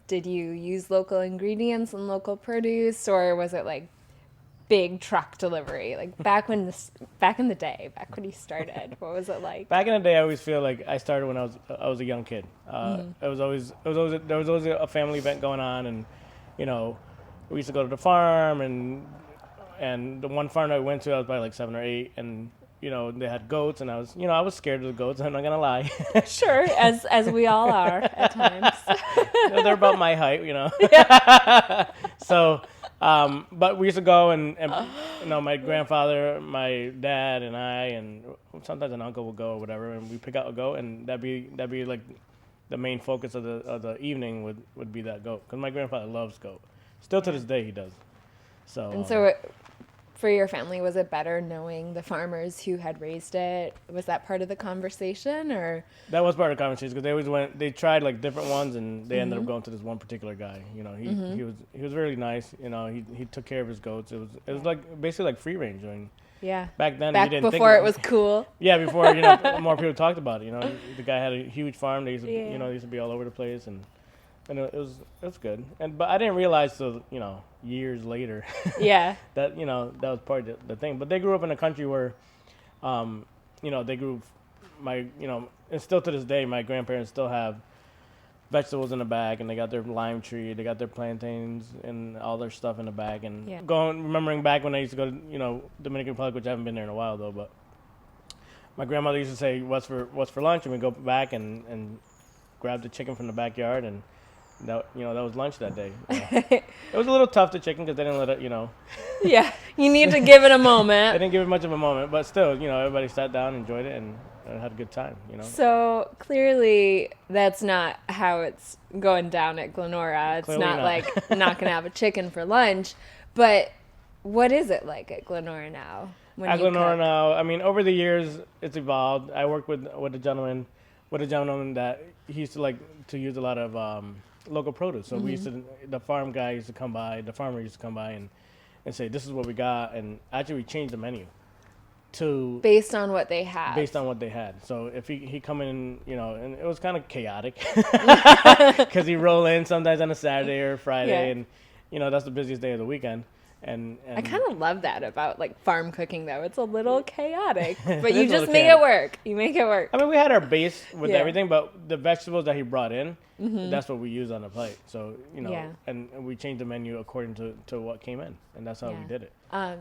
did you use local ingredients and local produce, or was it like big truck delivery? Like back in the day, back when you started, what was it like? Back in the day, I always feel like I started when I was a young kid. There was always a family event going on, and we used to go to the farm, and the one farm I went to, I was probably like 7 or 8, and they had goats, and I was scared of the goats. I'm not gonna lie. Sure, as we all are at times. They're about my height, So, but we used to go, and my grandfather, my dad, and I, and sometimes an uncle would go or whatever, and we pick out a goat, and that'd be like the main focus of the evening would be that goat, because my grandfather loves goat. Still to this day, he does. So. And so, for your family, was it better knowing the farmers who had raised it? Was that part of the conversation, or? That was part of the conversation, because they tried like different ones, and they ended up going to this one particular guy. He was really nice. He took care of his goats. It was like basically like free range. Back then, you didn't before it was cool. Yeah, before more people talked about it. The guy had a huge farm. They used to, they used to be all over the place, and it was good. But I didn't realize till years later. Yeah. that that was part of the thing. But they grew up in a country where, they grew and still to this day, my grandparents still have vegetables in the bag, and they got their lime tree, they got their plantains, and all their stuff in the bag. And remembering back when I used to go to Dominican Republic, which I haven't been there in a while though, but my grandmother used to say, "What's for lunch?" And we go back and grab the chicken from the backyard, and that was lunch that day. It was a little tough, the chicken, because they didn't let it. Yeah, you need to give it a moment. They didn't give it much of a moment, but still, everybody sat down, enjoyed it, and had a good time. So clearly, that's not how it's going down at Glenora. It's Clearly not like not gonna have a chicken for lunch. But what is it like at Glenora now? At Glenora now, I mean, over the years, it's evolved. I worked with a gentleman that he used to like to use a lot of local produce. So the farmer used to come by and say, "This is what we got," and actually we changed the menu to based on what they had. So if he come in, and it was kind of chaotic because he roll in sometimes on a Saturday or Friday, and that's the busiest day of the weekend. And I kind of love that about like farm cooking, though. It's a little chaotic, but you just make it work. You make it work. I mean, we had our base with everything, but the vegetables that he brought in, that's what we used on the plate. So, and we changed the menu according to what came in, and that's how we did it.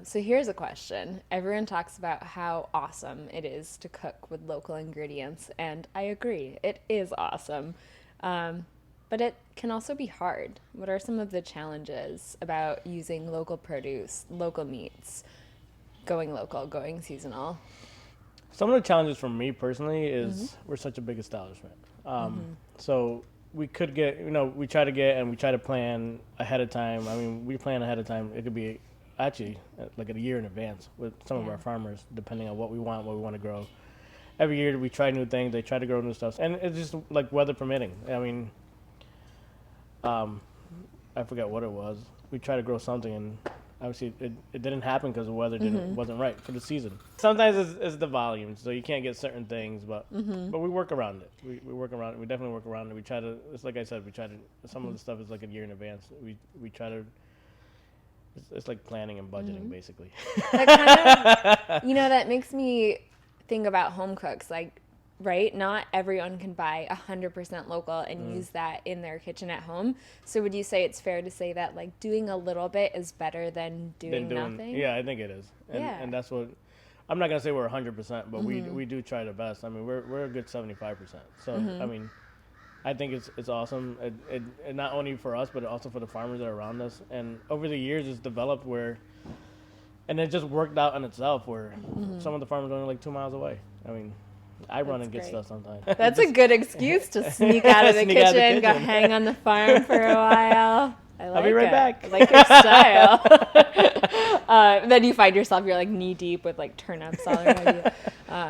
So here's a question. Everyone talks about how awesome it is to cook with local ingredients, and I agree. It is awesome. But it can also be hard. What are some of the challenges about using local produce, local meats, going local, going seasonal? Some of the challenges for me personally is we're such a big establishment. So we could get, we try to plan ahead of time. I mean, we plan ahead of time. It could be actually like a year in advance with some of our farmers, depending on what we want to grow. Every year we try new things. They try to grow new stuff. And it's just like weather permitting. I mean, I forget what it was. We tried to grow something, and obviously it didn't happen because the weather wasn't right for the season. Sometimes it's the volume, so you can't get certain things, but we work around it. We work around it. We definitely work around it. We try to. It's like I said. We try to. Some of the stuff is like a year in advance. We try to. It's like planning and budgeting, basically. That kind of, that makes me think about home cooks, like. Right? Not everyone can buy 100% local and use that in their kitchen at home. So would you say it's fair to say that like doing a little bit is better than doing nothing? Yeah, I think it is. And that's what, I'm not going to say we're 100%, but we do try the best. I mean, we're a good 75%. So, I mean, I think it's awesome. It not only for us, but also for the farmers that are around us. And over the years, it's developed and it just worked out in itself where some of the farmers are only like 2 miles away. I mean, I run and get stuff sometimes. That's a good excuse to sneak out of the kitchen, go hang on the farm for a while. I'll be right back. I like your style. Then you find yourself, you're like knee deep with like turnips all around you.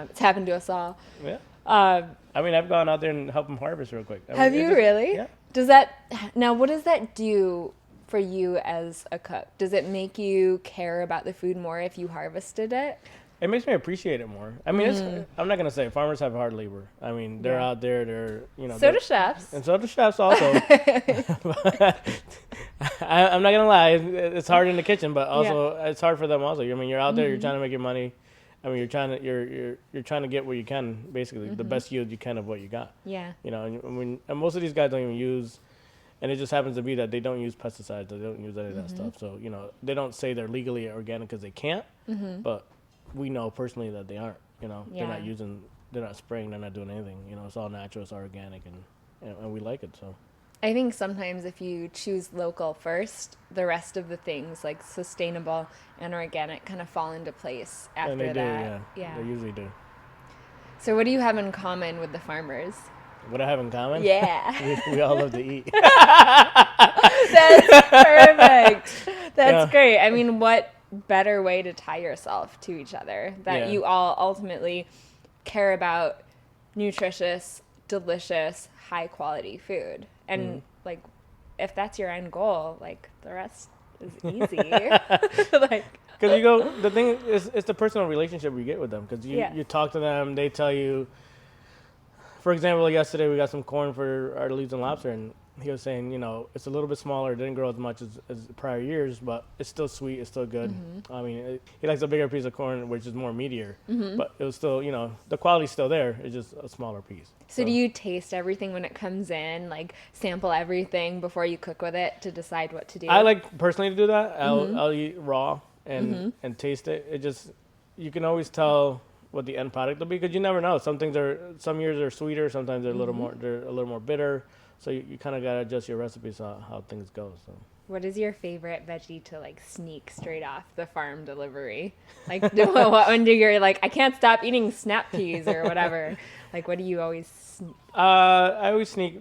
It's happened to us all. Yeah. I mean, I've gone out there and helped them harvest real quick. Have you really? Yeah. Now what does that do for you as a cook? Does it make you care about the food more if you harvested it? It makes me appreciate it more. I mean, I'm not gonna say farmers have hard labor. I mean, they're out there. They're So do chefs. and so do chefs also. I'm not gonna lie. It's hard in the kitchen, but also it's hard for them also. I mean, you're out there. You're trying to make your money. I mean, you're trying to get what you can, basically the best yield you can of what you got. Yeah. And most of these guys don't even use. And it just happens to be that they don't use pesticides. They don't use any of that stuff. So, they don't say they're legally organic because they can't. But we know personally that they aren't. They're not spraying, they're not doing anything. It's all natural, it's all organic, and we like it. So I think sometimes if you choose local first, the rest of the things like sustainable and organic kind of fall into place after and they that. do, yeah. They usually do. So what do you have in common with the farmers? What I have in common? Yeah. we all love to eat. That's perfect. That's great. I mean, what better way to tie yourself to each other that you all ultimately care about nutritious, delicious, high quality food. And like, if that's your end goal, like the rest is easy. Because the thing is, it's the personal relationship we get with them. Because you talk to them, they tell you. For example, yesterday we got some corn for our leaves and lobster, and he was saying, it's a little bit smaller. It didn't grow as much as prior years, but it's still sweet. It's still good. I mean, he likes a bigger piece of corn, which is more meatier, but it was still, the quality's still there. It's just a smaller piece. So do you taste everything when it comes in, like sample everything before you cook with it to decide what to do? I like personally to do that. I'll eat raw and taste it. It just, you can always tell what the end product will be, because you never know. Some years are sweeter, sometimes they're a little more bitter. So you kind of gotta adjust your recipes how things go. So what is your favorite veggie to like sneak straight off the farm delivery? Like when you're like, I can't stop eating snap peas or whatever. Like what do you always? I always sneak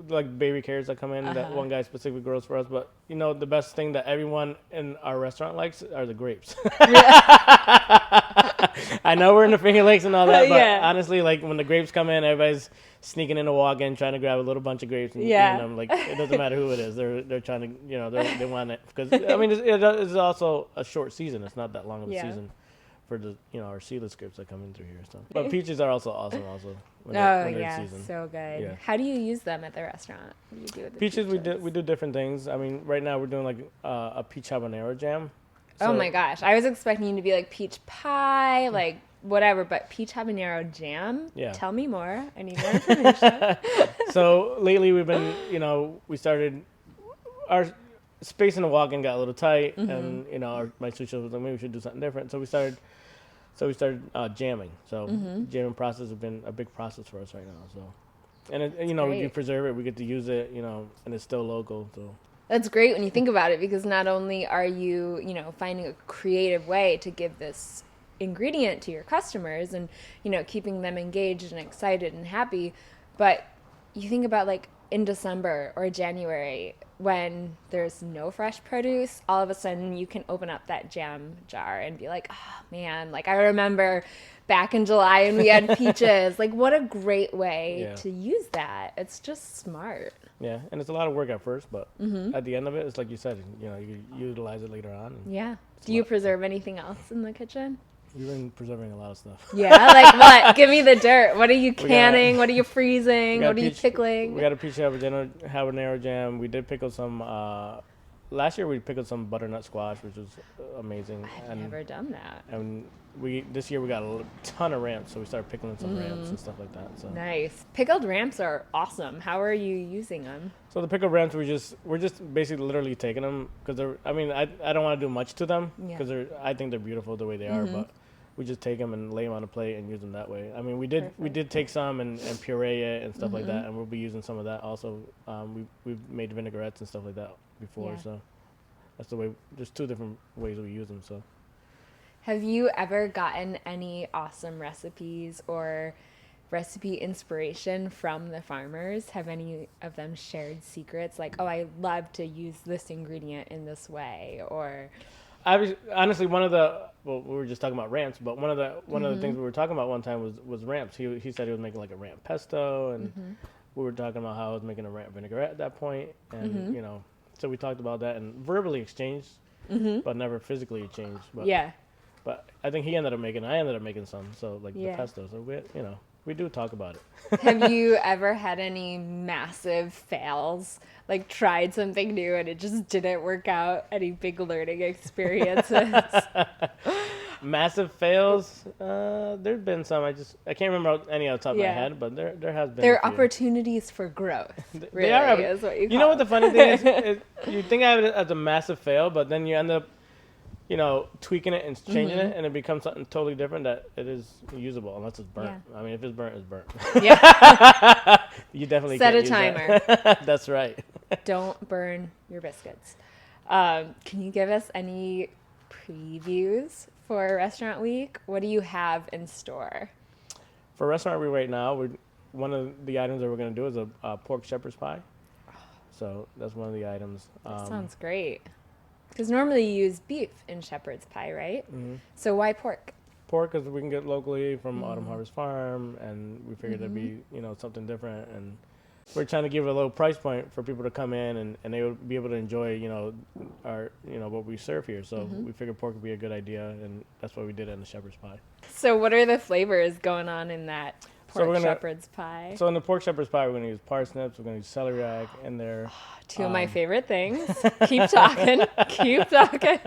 like baby carrots that come in that one guy specifically grows for us. But the best thing that everyone in our restaurant likes are the grapes. I know we're in the Finger Lakes and all that, but honestly, like when the grapes come in, everybody's sneaking in to walk in, trying to grab a little bunch of grapes and eating them. Like it doesn't matter who it is, they're trying to, they want it, because I mean it's also a short season. It's not that long of a season for the our seedless grapes that come in through here. So, but peaches are also awesome. Also, when they're season. So good. Yeah. How do you use them at the restaurant? What do you do with the peaches? We do different things. I mean, right now we're doing like a peach habanero jam. So, oh my gosh, I was expecting you to be like peach pie, like whatever, but peach habanero jam? Yeah. Tell me more. I need more information. So lately we've been, we started, our space in the walk-in got a little tight, and, my sous chef was like, maybe we should do something different. So we started jamming. So jamming process has been a big process for us right now. So, and we can preserve it, we get to use it, and it's still local, so. That's great when you think about it, because not only are you, finding a creative way to give this ingredient to your customers and, keeping them engaged and excited and happy, but you think about like in December or January when there's no fresh produce, all of a sudden you can open up that jam jar and be like, oh man, like I remember back in July and we had peaches. Like what a great way to use that. It's just smart. Yeah, and it's a lot of work at first, but at the end of it, it's like you said, you utilize it later on. Yeah. Do you preserve anything else in the kitchen? We've been preserving a lot of stuff. Yeah, like what? Give me the dirt. What are you canning? What are you freezing? What are you pickling? We got a peach habanero jam. We did pickle some. Last year we pickled some butternut squash, which was amazing. I've never done that. And this year we got a ton of ramps, so we started pickling some ramps and stuff like that. So nice. Pickled ramps are awesome. How are you using them? So the pickled ramps, we're just basically literally taking them because I don't want to do much to them because I think they're beautiful the way they are, but we just take them and lay them on a plate and use them that way. I mean, we did take some and puree it and stuff like that, and we'll be using some of that also. We've made vinaigrettes and stuff like that before, so that's the way. There's two different ways we use them. So, have you ever gotten any awesome recipes or recipe inspiration from the farmers? Have any of them shared secrets like, oh, I love to use this ingredient in this way, or? Honestly, we were just talking about ramps, but one of the things we were talking about one time was ramps. He said he was making like a ramp pesto, and we were talking about how I was making a ramp vinaigrette at that point, and so we talked about that and verbally exchanged, but never physically exchanged. But But I think he ended up making. I ended up making some. So like Yeah. the pesto. So we do talk about it. Have you ever had any massive fails? Like tried something new and it just didn't work out? Any big learning experiences? Massive fails. There's been some. I can't remember any off the top of my Yeah. head, but there has been. There a are few. opportunities for growth. Really, They are. is what you You know call what the funny thing is? You think of it as a massive fail, but then you end up, tweaking it and changing it, and it becomes something totally different that it is usable, unless it's burnt. Yeah. I mean, if it's burnt, it's burnt. Yeah. You definitely Set can't a use timer. that. That's right. Don't burn your biscuits. Can you give us any previews for Restaurant Week? What do you have in store? For Restaurant Week right now, one of the items that we're going to do is a pork shepherd's pie. So that's one of the items. That sounds great. Because normally you use beef in shepherd's pie, right? Mhm. So why pork? Pork, because we can get locally from Autumn Harvest Farm, and we figured that'd be something different, and we're trying to give it a low price point for people to come in and they would be able to enjoy our what we serve here. So we figured pork would be a good idea, and that's why we did it in the shepherd's pie. So what are the flavors going on in that pork shepherd's pie? So in the pork shepherd's pie, we're going to use parsnips, we're going to use celeriac in there. Two of my favorite things. Keep talking. Keep talking.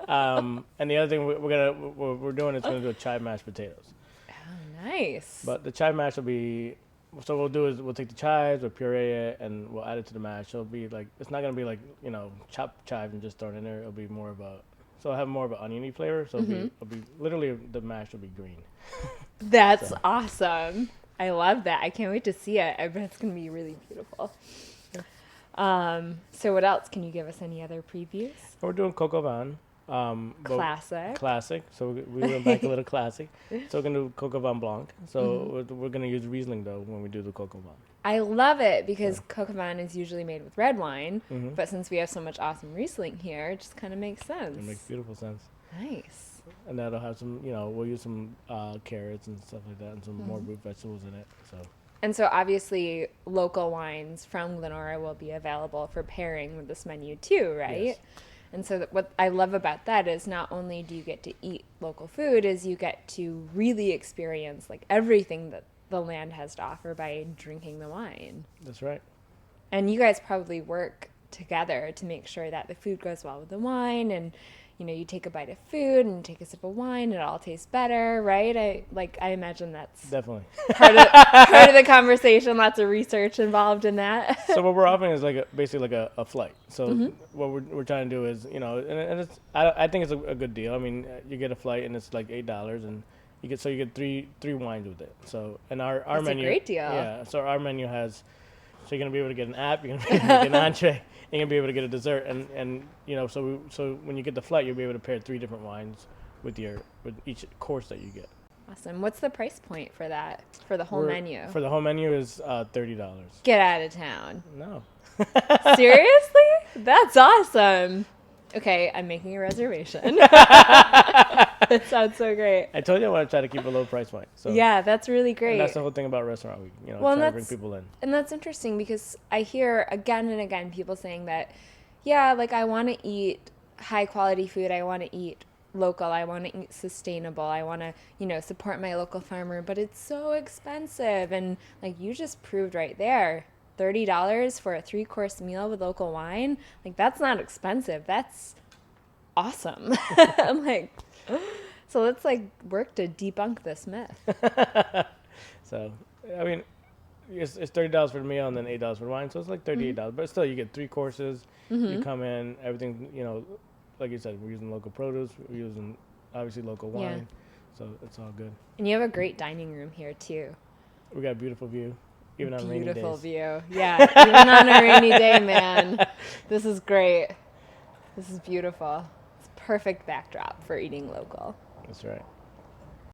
And the other thing we're doing is going to do a chive mashed potatoes. Oh, nice. But the chive mash will be, so what we'll do is we'll take the chives, we'll puree it, and we'll add it to the mash. So it'll be like, it's not going to be like, chopped chive and just throw it in there. It'll be more of so it'll have more of an oniony flavor. So it'll be literally, the mash will be green. That's awesome. I love that. I can't wait to see it. I bet it's going to be really beautiful. So what else? Can you give us any other previews? We're doing coq au vin. Classic. Classic. So we went back a little classic. So we're going to do coq au vin blanc. So we're going to use Riesling, though, when we do the coq au vin. I love it because coq au vin is usually made with red wine. But since we have so much awesome Riesling here, it just kind of makes sense. It makes beautiful sense. Nice. And that'll have some, we'll use some carrots and stuff like that and some more root vegetables in it. And so obviously local wines from Glenora will be available for pairing with this menu too, right? Yes. And so what I love about that is not only do you get to eat local food, is you get to really experience like everything that the land has to offer by drinking the wine. That's right. And you guys probably work together to make sure that the food goes well with the wine, and you take a bite of food and take a sip of wine, it all tastes better, right? I imagine that's Definitely. part of the conversation. Lots of research involved in that. So what we're offering is basically like a flight. So what we're trying to do is, and it's, I think it's a good deal. I mean, you get a flight and it's like $8, and you get three wines with it. So and our That's menu, a great deal. Yeah. So our menu has, so you're gonna be able to get an app, you're gonna be able to get an entree, you're gonna be able to get a dessert, and so when you get the flight, you'll be able to pair 3 different wines with each course that you get. Awesome. What's the price point for that, for the whole menu? For the whole menu is $30. Get out of town. No. Seriously? That's awesome. Okay, I'm making a reservation. That sounds so great. I told you I want to try to keep a low price point. So Yeah, that's really great. and that's the whole thing about Restaurant Week, Well, trying to bring people in. And that's interesting because I hear again and again people saying that, yeah, like I want to eat high quality food. I want to eat local. I want to eat sustainable. I want to, support my local farmer, but it's so expensive. And like you just proved right there, $30 for a 3-course meal with local wine. Like that's not expensive. That's awesome. I'm like, so let's work to debunk this myth. So, I mean, it's $30 for the meal and then $8 for the wine, so it's like $38. But still, you get 3 courses. You come in, everything. Like you said, we're using local produce. We're using obviously local wine, so it's all good. And you have a great dining room here too. We got a beautiful view, even on rainy days. Beautiful view, yeah. Even on a rainy day, man. This is great. This is beautiful. It's perfect backdrop for eating local. That's right.